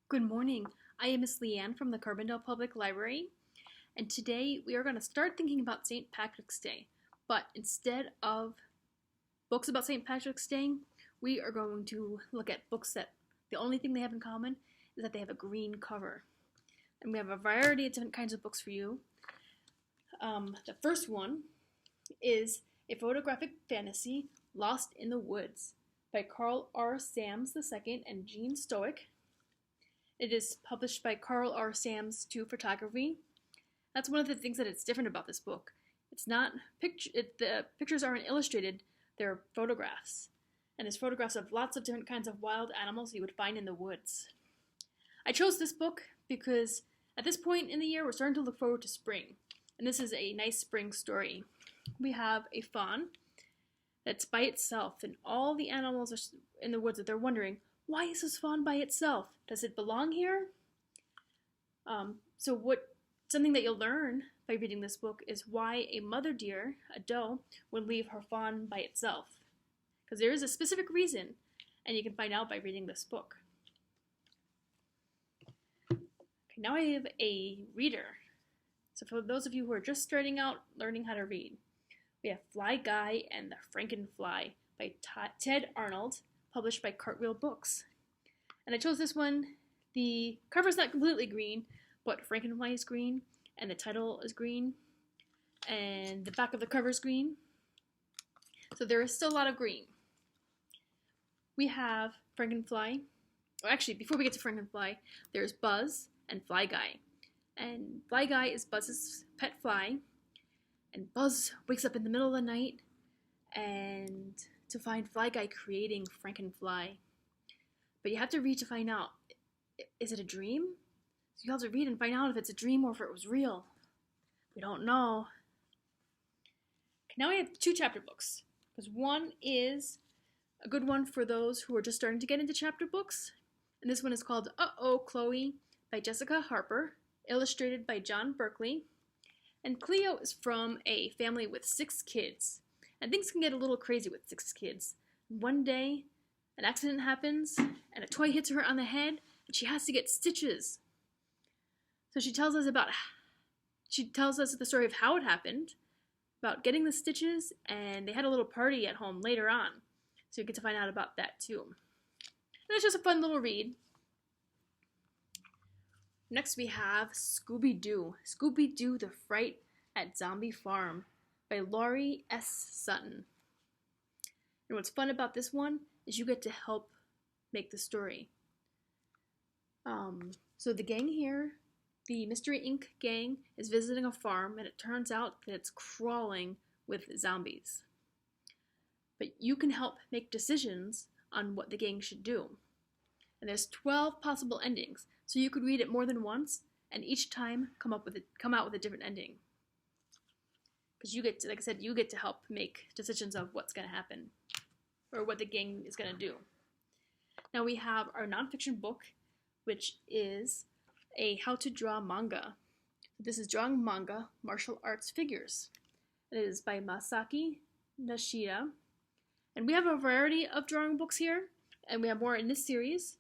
Good morning. I am Miss Leigh-Ann from the Carbondale Public Library, and today we are going to start thinking about St. Patrick's Day. But instead of books about St. Patrick's Day, we are going to look at books that the only thing they have in common is that they have a green cover. And we have a variety of different kinds of books for you. The first one is a photographic fantasy, Lost in the Woods, by Carl R. Sams II and Jean Stoic. It is published by Carl R. Sams II Photography. That's one of the things that it's different about this book. It's not the pictures aren't illustrated, they're photographs. And there's photographs of lots of different kinds of wild animals you would find in the woods. I chose this book because at this point in the year we're starting to look forward to spring. And this is a nice spring story. We have a fawn that's by itself, and all the animals are in the woods that they're wondering, why is this fawn by itself? Does it belong here? Something that you'll learn by reading this book is why a mother deer, a doe, would leave her fawn by itself. Because there is a specific reason, and you can find out by reading this book. Okay, now I have a reader. So for those of you who are just starting out learning how to read, we have Fly Guy and the Frankenfly by Ted Arnold, published by Cartwheel Books. And I chose this one. The cover's not completely green, but Frankenfly is green, and the title is green, and the back of the cover is green. So there is still a lot of green. We have Frankenfly. Oh, actually, before we get to Frankenfly, there's Buzz and Fly Guy. And Fly Guy is Buzz's pet fly, and Buzz wakes up in the middle of the night and to find Fly Guy creating Frankenfly. But you have to read to find out, is it a dream? So you have to read and find out if it's a dream or if it was real. We don't know. Okay, now we have two chapter books, because one is a good one for those who are just starting to get into chapter books, and this one is called Uh-Oh, Chloe by Jessica Harper, illustrated by John Berkeley. And Cleo is from a family with 6 kids. And things can get a little crazy with 6 kids. One day, an accident happens, and a toy hits her on the head, and she has to get stitches. So she tells us the story of how it happened, about getting the stitches, and they had a little party at home later on. So you get to find out about that too. And it's just a fun little read. Next we have Scooby-Doo. Scooby-Doo, The Fright at Zombie Farm by Laurie S. Sutton. And what's fun about this one is you get to help make the story. So the gang here, the Mystery Inc. gang, is visiting a farm, and it turns out that it's crawling with zombies. But you can help make decisions on what the gang should do. And there's 12 possible endings, so you could read it more than once, and each time come out with a different ending. Because you get to, like I said, you get to help make decisions of what's going to happen, or what the gang is going to do. Now we have our nonfiction book, which is a How to Draw Manga. This is Drawing Manga, Martial Arts Figures. It is by Masaki Nishida. And we have a variety of drawing books here, and we have more in this series.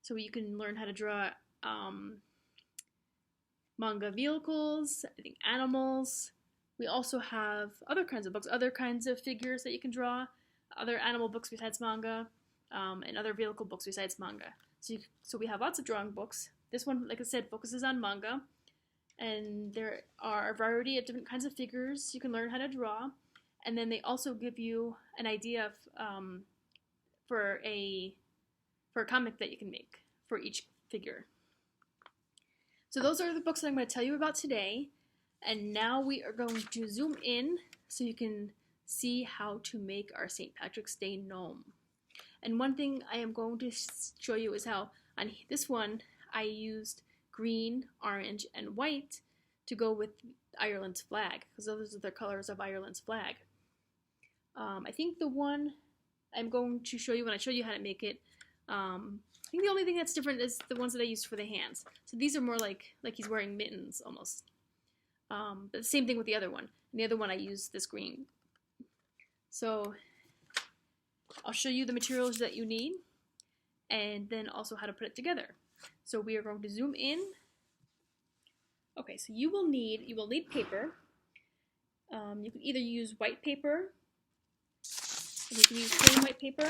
So you can learn how to draw manga vehicles, I think animals. We also have other kinds of books, other kinds of figures that you can draw, other animal books besides manga, and other vehicle books besides manga. So we have lots of drawing books. This one, like I said, focuses on manga, and there are a variety of different kinds of figures you can learn how to draw, and then they also give you an idea of for a comic that you can make for each figure. So those are the books that I'm going to tell you about today. And now we are going to zoom in so you can see how to make our St. Patrick's Day gnome. And one thing I am going to show you is how on this one I used green, orange, and white to go with Ireland's flag, because those are the colors of Ireland's flag. I think the one I'm going to show you when I show you how to make it, I think the only thing that's different is the ones that I used for the hands. So these are more like he's wearing mittens almost. But the same thing with the other one. And the other one I used this green. So I'll show you the materials that you need. and then also how to put it together. So we are going to zoom in. Okay, so you will need paper. You can either use white paper, and you can use plain white paper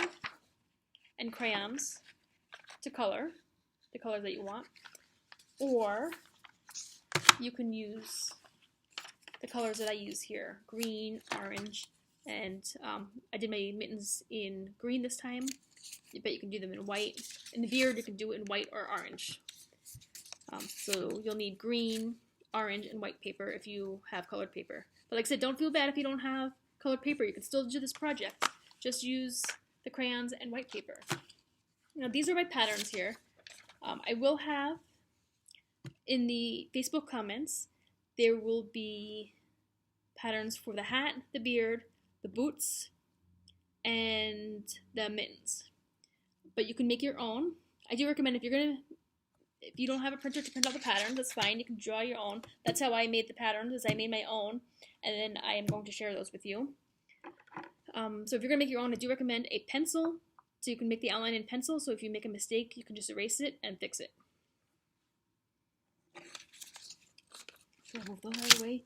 and crayons to color the colors that you want, or you can use the colors that I use here: green, orange, and I did my mittens in green this time, but you can do them in white. In the beard, you can do it in white or orange. So you'll need green, orange, and white paper if you have colored paper. But like I said, don't feel bad if you don't have colored paper. You can still do this project. Just use the crayons and white paper. Now these are my patterns here. I will have in the Facebook comments, there will be patterns for the hat, the beard, the boots, and the mittens. But you can make your own. I do recommend if you don't have a printer to print out the patterns, that's fine. You can draw your own. That's how I made the patterns, is I made my own, and then I am going to share those with you. So if you're going to make your own, I do recommend a pencil, so you can make the outline in pencil, so if you make a mistake, you can just erase it and fix it. So I'll move those out of the way.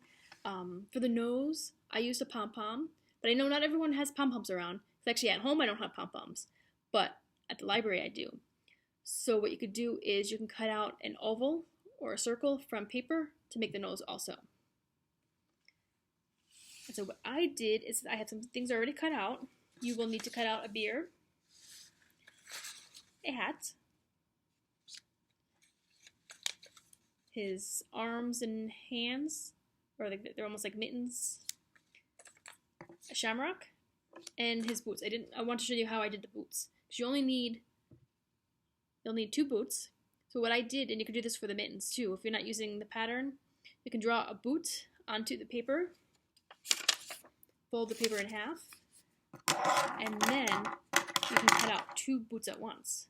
For the nose, I used a pom-pom, but I know not everyone has pom-poms around. Actually, at home I don't have pom-poms, but at the library I do. So what you could do is you can cut out an oval or a circle from paper to make the nose also. And so what I did is I had some things already cut out. You will need to cut out a beard, a hat, his arms and hands, or they're almost like mittens, a shamrock, and his boots. I want to show you how I did the boots. Because you'll need 2 boots. So what I did, and you can do this for the mittens too, if you're not using the pattern, you can draw a boot onto the paper, fold the paper in half, and then you can cut out 2 boots at once.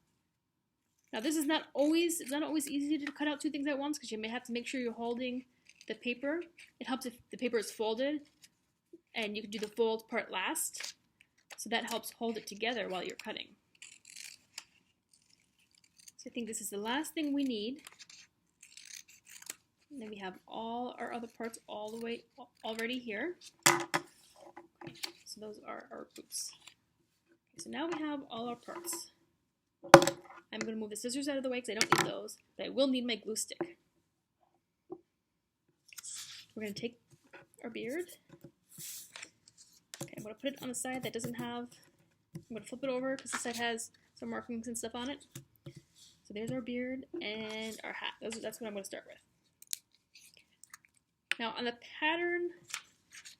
Now this is not always easy to cut out 2 things at once, because you may have to make sure you're holding the paper. It helps if the paper is folded, and you can do the fold part last, so that helps hold it together while you're cutting. So I think this is the last thing we need. And then we have all our other parts all the way already here. Okay, so those are our boots. Okay, so now we have all our parts. I'm going to move the scissors out of the way because I don't need those, but I will need my glue stick. We're going to take our beard. Okay, I'm going to put it on the side that doesn't have, I'm going to flip it over because the side has some markings and stuff on it. So there's our beard and our hat. That's what I'm going to start with. Now on the pattern,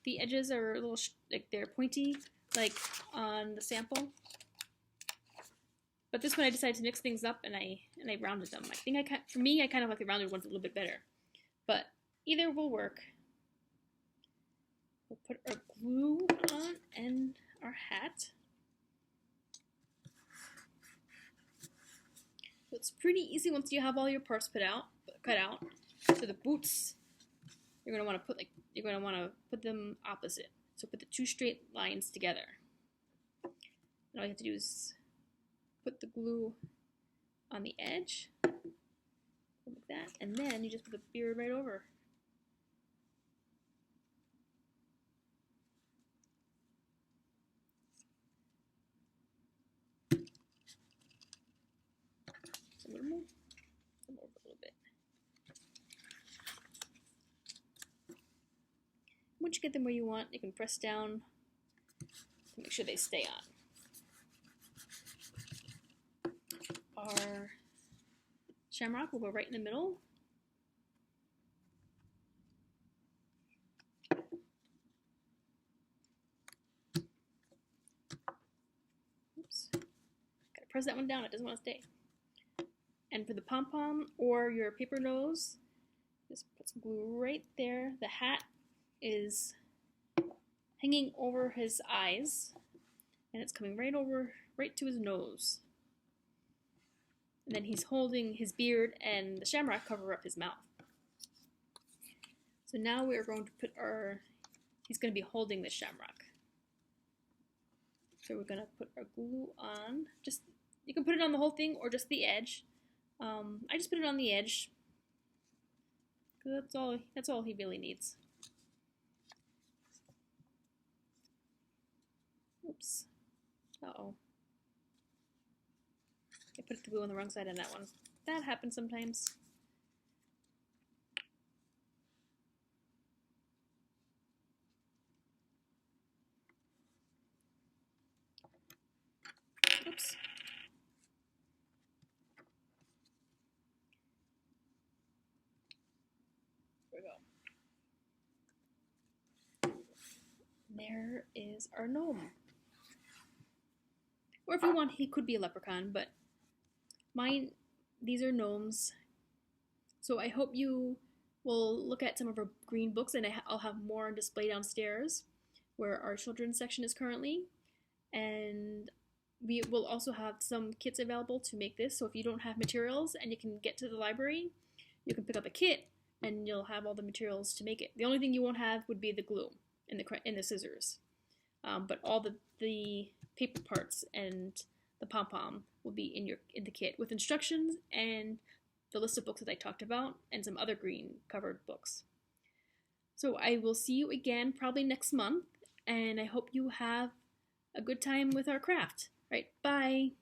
the edges are a little, like they're pointy, like on the sample. But this one I decided to mix things up and I rounded them. I think for me, I kind of like the rounded ones a little bit better. But either will work. We'll put our glue on and our hat. So it's pretty easy once you have all your parts cut out. So the boots, you're going to want to put them opposite. So put the 2 straight lines together. And all you have to do is put the glue on the edge, like that, and then you just put the beard right over. So I'm going to move them over a little bit. Once you get them where you want, you can press down to make sure they stay on. Our shamrock will go right in the middle. Oops. Gotta press that one down, it doesn't want to stay. And for the pom-pom or your paper nose, just put some glue right there. The hat is hanging over his eyes, and it's coming right to his nose. And then he's holding his beard, and the shamrock cover up his mouth. So now we are going to put he's going to be holding the shamrock. So we're going to put our glue on, just You can put it on the whole thing or just the edge. I just put it on the edge. That's all he really needs. Oops. Uh-oh. I put the glue on the wrong side on that one. That happens sometimes. Oops. There we go. There is our gnome. Or if you want, he could be a leprechaun, but these are gnomes. So I hope you will look at some of our green books, and I'll have more on display downstairs where our children's section is currently. And we will also have some kits available to make this. So if you don't have materials and you can get to the library, you can pick up a kit and you'll have all the materials to make it. The only thing you won't have would be the glue and the scissors. But all the paper parts and the pom-pom will be in the kit with instructions and the list of books that I talked about and some other green covered books. So I will see you again probably next month, and I hope you have a good time with our craft. All right, bye.